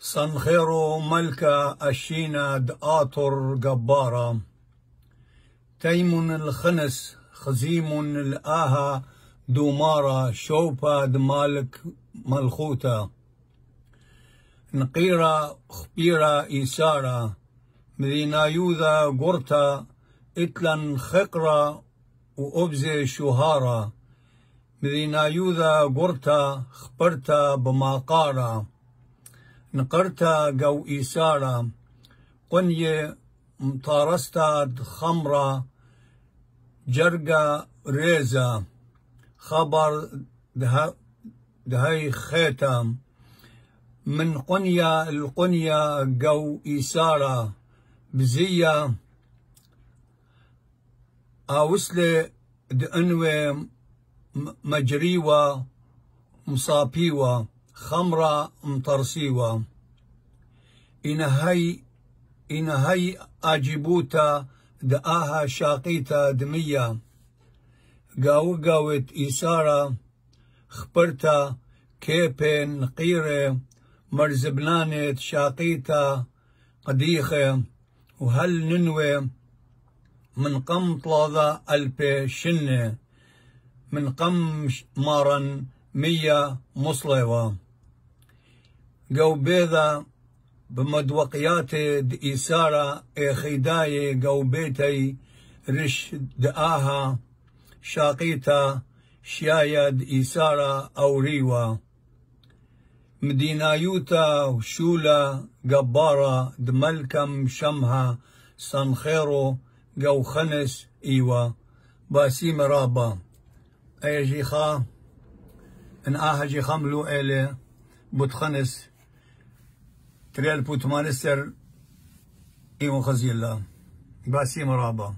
صنخيرو ملكة الشينا دآطر جبارة، تيم الخنس خزيم الآها دومارة، شوبا دمالك ملخوتة، نقيرة خبيرة إيسارة، مدينا يوذا قرطة، إتلن خقرة وأبزي شهارة، مدينا يوذا قرطة خبرتا بماقارة، نقرتا جو إيسارة، قنية مطارستا خمرة، جرقة ريزة، خبر دهي خيتم، من قنية القنية جو إيسارة، بزية أوسلي دأنوي مجريوة مصابيوة، خمرة مطرسيوة، إنهي أجيبوتا دآها شاقيتا دمية، قاوت إيسارة، خبرتا كيبين قيرة مرزبنانة شاقيتا قديخة، وهل ننوي من قم طلاذا ألبي شنة، من قم مارن 100 مصلوة، قو بيذا بمدوقيات إيسارة إخيداي قو بيتي رش دآها شاقيتا شايد إيسارة أو ريوة، مدينايوتا وشولة جبارة دملكم شمها صنخيرو جو خنس إيوة باسيم رابا أي جيخا إن آها جيخا ملو إلي بوتخنس تريال بوتمانستر إيوة خزي الله باسيم رابا.